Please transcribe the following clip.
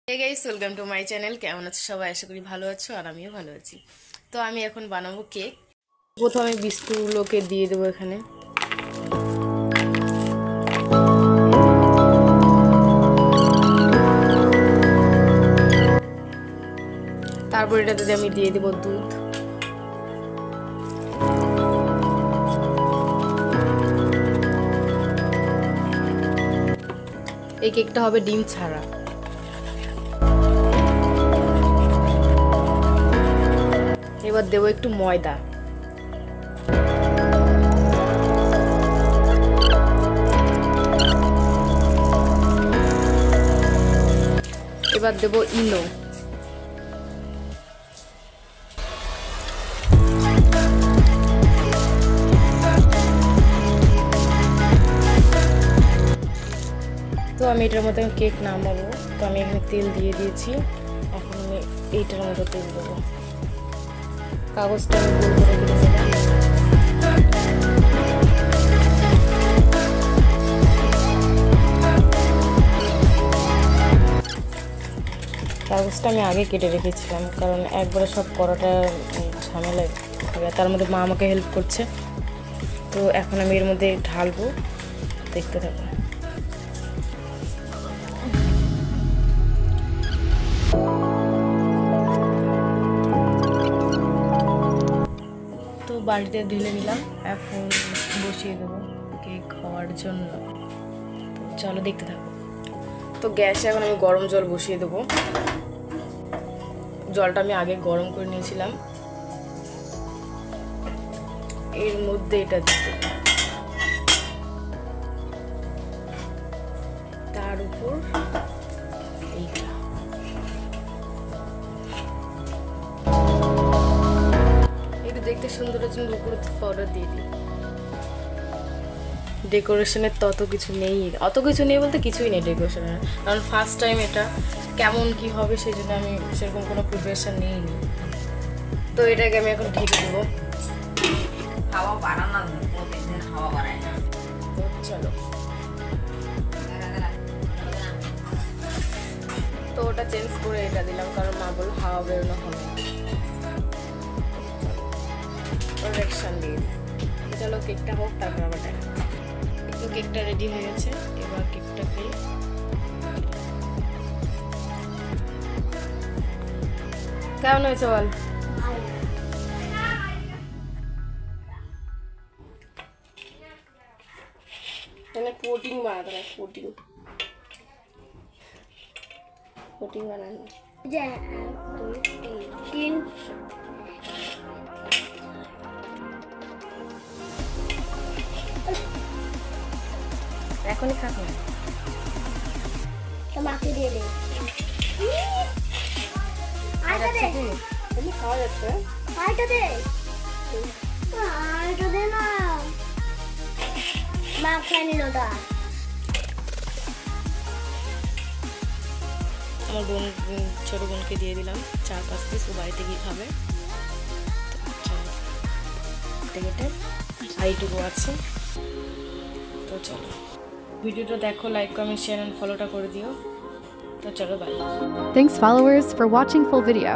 Hey guys, welcome to my channel. কেমন আছো সবাই? আশা করি ভালো আছো আর আমিও ভালো আছি। তো আমি এখন বানাবো কেক। প্রথমে বিস্কুটগুলোকে দিয়ে দেবো এখানে। তারপর এটাতে আমি দিয়ে দেবো দুধ। এই কেকটা হবে ডিম ছাড়া। এবার দেবো একটু ময়দা। এবার দেবো ইনো। তো আমি এটার মধ্যে কেক নামাবো। তো আমি এখানে তেল দিয়ে দিয়েছি। এখন আমি এইটার মধ্যে তেল দেবো। কাগজটা আমি গোল করে দিয়ে দিলাম। কাগজটা আমি আগে কেটে রেখেছিলাম, কারণ একবারে সব করাটা ঝামেলা হবে। তার মধ্যে মা আমাকে হেল্প করছে। তো এখন আমি এর মধ্যে ঢালবো, দেখতে থাকো। তো বাড়িতে ঢেলে নিলাম, এখন বসিয়ে দেবো কেক হওয়ার জন্য। তো চলো দেখতে থাকো। তো গ্যাসে এখন আমি গরম জল বসিয়ে দেবো। জলটা আমি আগে গরম করে নিয়েছিলাম। এর মধ্যে এটা দিতে, তার উপর এইটা। একটু দেখতে সুন্দরের জন্য উপরে পাউডার দিয়ে দিই। ডেকোরেশনের তো অত কিছু নেই বলতে কিছুই নেই ডেকোরেশনের, কারণ ফার্স্ট টাইম এটা কেমন কি হবে সেই জন্য আমি সেরকম কোনো প্রিপারেশন নিইনি। তো এটাকে আমি এখন ঢেকে দেবো। হাওয়া বাড়ানো হাওয়া বাড়ায় না। তো চলো, তো ওটা চেঞ্জ করে এটা দিলাম, কারণ মা বললো হাওয়া বেরোনো হবে। রিঅ্যাকশন দিয়ে চলো কেকটা হোক, তারপর আবার দেখা। তো কেকটা রেডি হয়ে গেছে। এবার কেকটাকে কেমন হয়েছে বল? কোটিং বানাতে হবে, কোটিং বানানো। এখনই খাস না, মাকে দিয়ে দে। খাওয়া যাচ্ছে। আইটা দে, আইটা দে না, মা খায় নিল ওটা। আমার বোন, ছোট বোনকে দিয়ে দিলাম 4-5 পিস, ও বাড়িতে গিয়ে খাবে। কেটে এইটুকু আছে। তো চলো ভিডিওটা দেখো, লাইক কমেন্ট শেয়ার এন্ড ফলোটা করে দিও। তো চলো by. Thanks followers for watching full video.